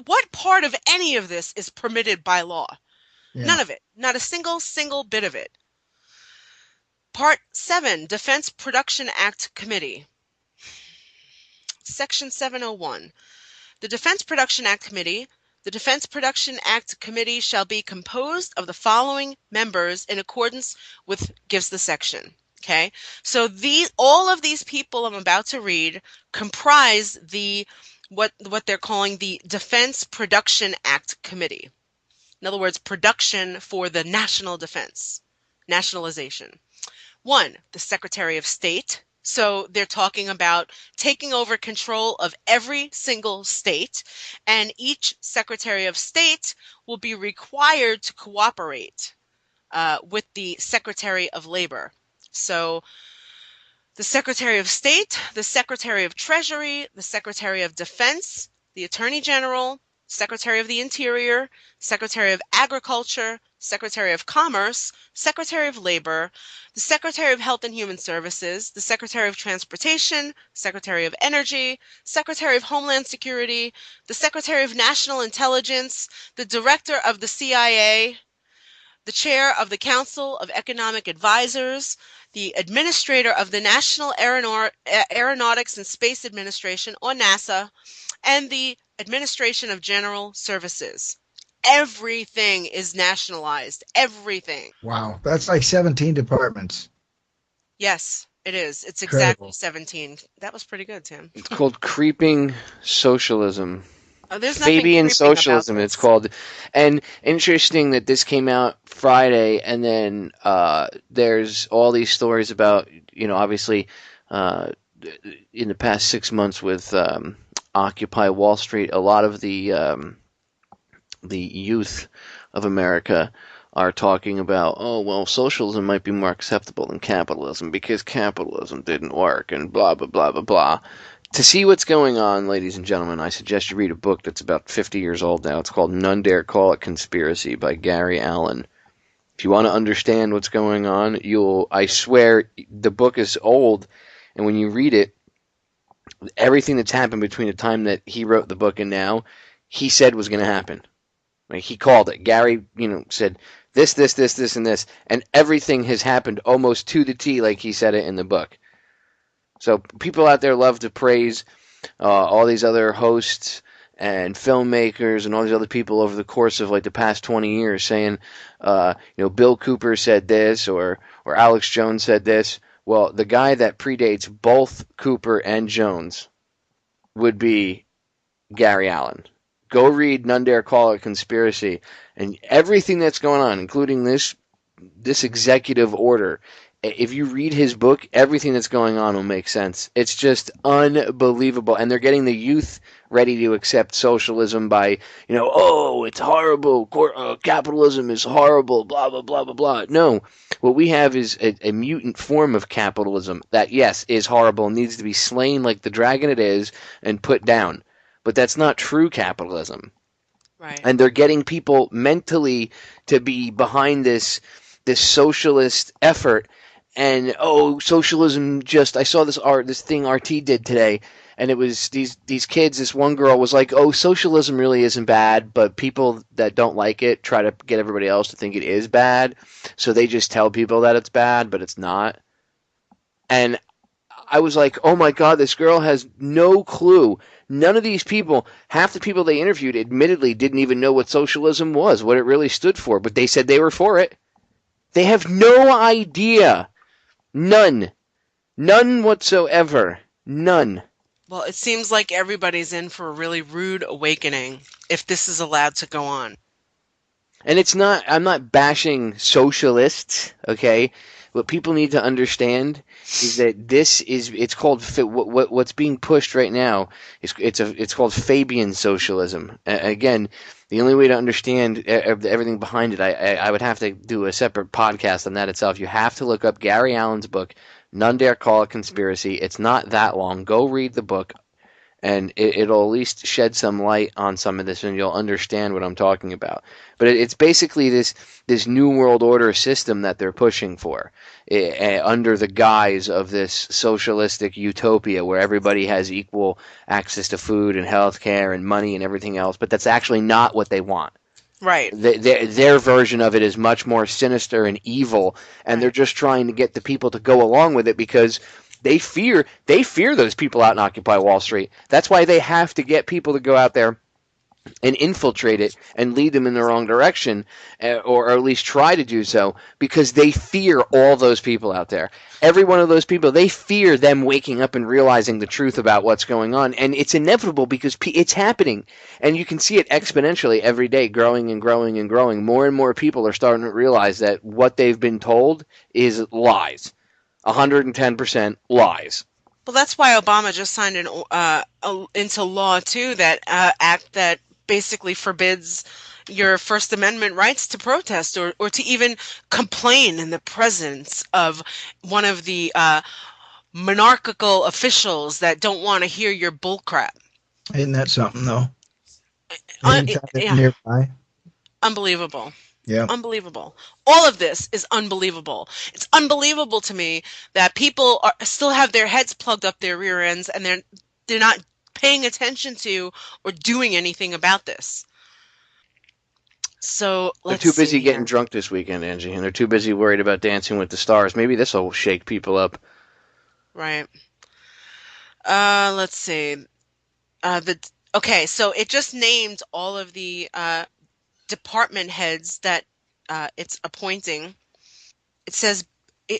What part of any of this is permitted by law? Yeah. None of it. Not a single bit of it. Part 7, Defense Production Act Committee. Section 701. The Defense Production Act Committee. The Defense Production Act Committee shall be composed of the following members in accordance with, gives the section. Okay, so all of these people I'm about to read comprise what they're calling the Defense Production Act Committee. In other words, production for the national defense, nationalization. 1, the Secretary of State. So they're talking about taking over control of every single state, and each Secretary of State will be required to cooperate with the Secretary of Labor. So the Secretary of State, the Secretary of Treasury, the Secretary of Defense, the Attorney General, Secretary of the Interior, Secretary of Agriculture, Secretary of Commerce, Secretary of Labor, the Secretary of Health and Human Services, the Secretary of Transportation, Secretary of Energy, Secretary of Homeland Security, the Secretary of National Intelligence, the Director of the CIA, the Chair of the Council of Economic Advisors, the Administrator of the National Aeronautics and Space Administration, or NASA, and the Administration of General Services. Everything is nationalized. Everything. Wow. That's like 17 departments. Yes, it is. It's exactly Incredible. 17. That was pretty good, Tim. It's called creeping socialism. There's nothing Fabian creeping about socialism, it's this. called. And interesting that this came out Friday, and then there's all these stories about, obviously, in the past 6 months with Occupy Wall Street, a lot of the youth of America are talking about, oh, well, socialism might be more acceptable than capitalism because capitalism didn't work and blah, blah, blah, blah, blah. To see what's going on, ladies and gentlemen, I suggest you read a book that's about 50 years old now. It's called None Dare Call It Conspiracy by Gary Allen. If you want to understand what's going on, I swear, the book is old, and when you read it, everything that's happened between the time that he wrote the book and now, he said was going to happen. Like, he called it. Gary, said this, and this, and everything has happened almost to the T like he said it in the book. So people out there love to praise all these other hosts and filmmakers and all these other people over the course of like the past 20 years saying, Bill Cooper said this or Alex Jones said this. Well, the guy that predates both Cooper and Jones would be Gary Allen. Go read None Dare Call It Conspiracy, and everything that's going on, including this executive order. If you read his book, everything that's going on will make sense. It's just unbelievable. And they're getting the youth ready to accept socialism by, oh, it's horrible. Capitalism is horrible, blah, blah, blah, blah, blah. No, what we have is a mutant form of capitalism that, yes, is horrible and needs to be slain like the dragon it is and put down. But that's not true capitalism. Right. And they're getting people mentally to be behind this socialist effort. And socialism I saw this thing RT did today, and it was these kids. This one girl was like, "Oh, socialism really isn't bad, but people that don't like it try to get everybody else to think it is bad, so they just tell people that it's bad, but it's not." And I was like, "Oh my God, this girl has no clue." None of these people, half the people they interviewed, admittedly didn't even know what socialism was, what it really stood for, but they said they were for it. They have no idea. None. None whatsoever. None. Well, it seems like everybody's in for a really rude awakening if this is allowed to go on. And I'm not bashing socialists, okay? What people need to understand is that it's called, what's being pushed right now, it's called Fabian socialism. Again, the only way to understand everything behind it, I would have to do a separate podcast on that itself. You have to look up Gary Allen's book, None Dare Call It Conspiracy. It's not that long. Go read the book. and it'll at least shed some light on some of this, and you'll understand what I'm talking about. But it's basically this new world order system that they're pushing for, under the guise of this socialistic utopia where everybody has equal access to food and health care and money and everything else. But that's actually not what they want. Right. Their version of it is much more sinister and evil, and they're Right. just trying to get the people to go along with it because they fear those people out in Occupy Wall Street. That's why they have to get people to go out there and infiltrate it and lead them in the wrong direction, or at least try to do so, because they fear all those people out there. Every one of those people, they fear them waking up and realizing the truth about what's going on, and it's inevitable because it's happening, and you can see it exponentially every day, growing and growing and growing. More and more people are starting to realize that what they've been told is lies, 110% lies. Well, that's why Obama just signed into law too that act that basically forbids your First Amendment rights to protest or to even complain in the presence of one of the monarchical officials that don't want to hear your bullcrap. Isn't that something though? Anytime they're Yeah, nearby. unbelievable. Yeah. Unbelievable. All of this is unbelievable. It's unbelievable to me that people still have their heads plugged up their rear ends and they're not paying attention to or doing anything about this. So They're let's too busy see getting here. drunk this weekend, Angie, and they're too busy worried about Dancing with the Stars. Maybe this will shake people up. Right. Let's see. The Okay, so it just named all of the department heads that it's appointing. It says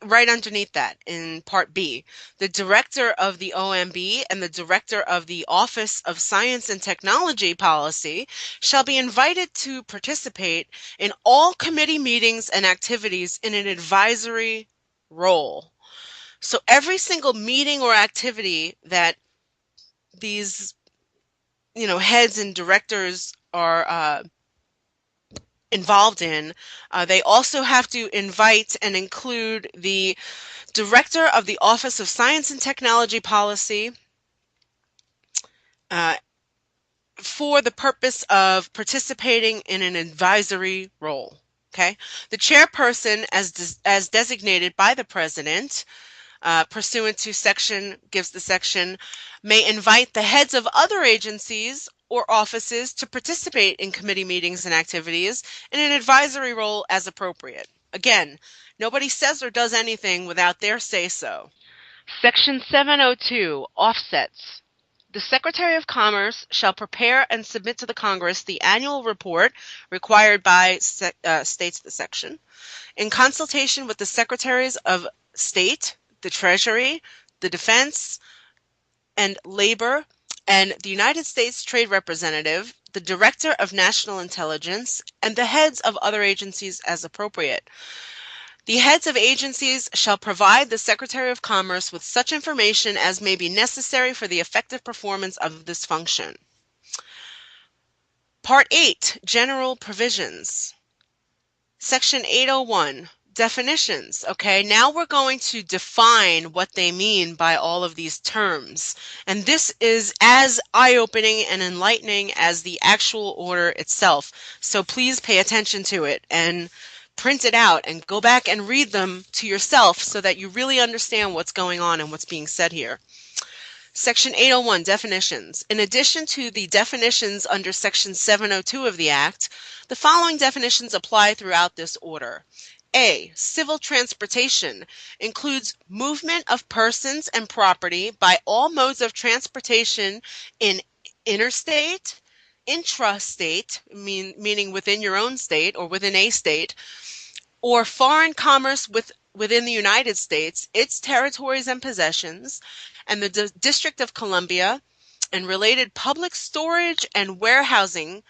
right underneath that in Part B, the director of the OMB and the director of the Office of Science and Technology Policy shall be invited to participate in all committee meetings and activities in an advisory role. So every single meeting or activity that these, heads and directors are involved in, they also have to invite and include the director of the Office of Science and Technology Policy uh, for the purpose of participating in an advisory role. Okay, the chairperson, as designated by the president, pursuant to section, may invite the heads of other agencies or offices to participate in committee meetings and activities in an advisory role as appropriate. Again, nobody says or does anything without their say-so. Section 702, Offsets. The Secretary of Commerce shall prepare and submit to the Congress the annual report required by, states the section, in consultation with the Secretaries of State, the Treasury, the Defense, and Labor, and the United States Trade Representative, the Director of National Intelligence, and the heads of other agencies as appropriate. The heads of agencies shall provide the Secretary of Commerce with such information as may be necessary for the effective performance of this function. Part 8, General Provisions. Section 801, definitions. Okay, now we're going to define what they mean by all of these terms. And this is as eye-opening and enlightening as the actual order itself. So please pay attention to it and print it out and go back and read them to yourself so that you really understand what's going on and what's being said here. Section 801, definitions. In addition to the definitions under Section 702 of the Act, the following definitions apply throughout this order. A. Civil transportation includes movement of persons and property by all modes of transportation in interstate, intrastate, meaning within your own state or within a state, or foreign commerce within the United States, its territories and possessions, and the District of Columbia, and related public storage and warehousing,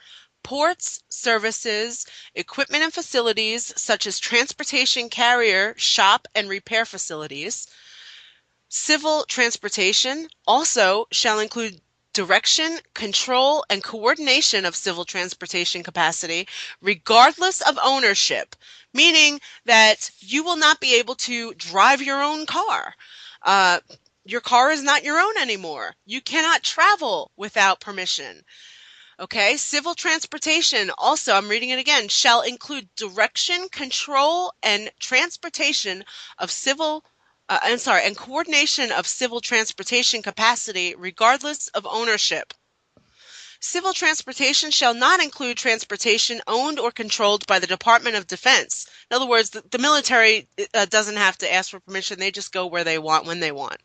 ports, services, equipment and facilities such as transportation carrier, shop, and repair facilities. Civil transportation also shall include direction, control, and coordination of civil transportation capacity, regardless of ownership, meaning that you will not be able to drive your own car. Uh, your car is not your own anymore. You cannot travel without permission. Okay, civil transportation, also, I'm reading it again, shall include direction, control, and transportation of civil, and coordination of civil transportation capacity regardless of ownership. Civil transportation shall not include transportation owned or controlled by the Department of Defense. In other words, the military doesn't have to ask for permission. They just go where they want, when they want.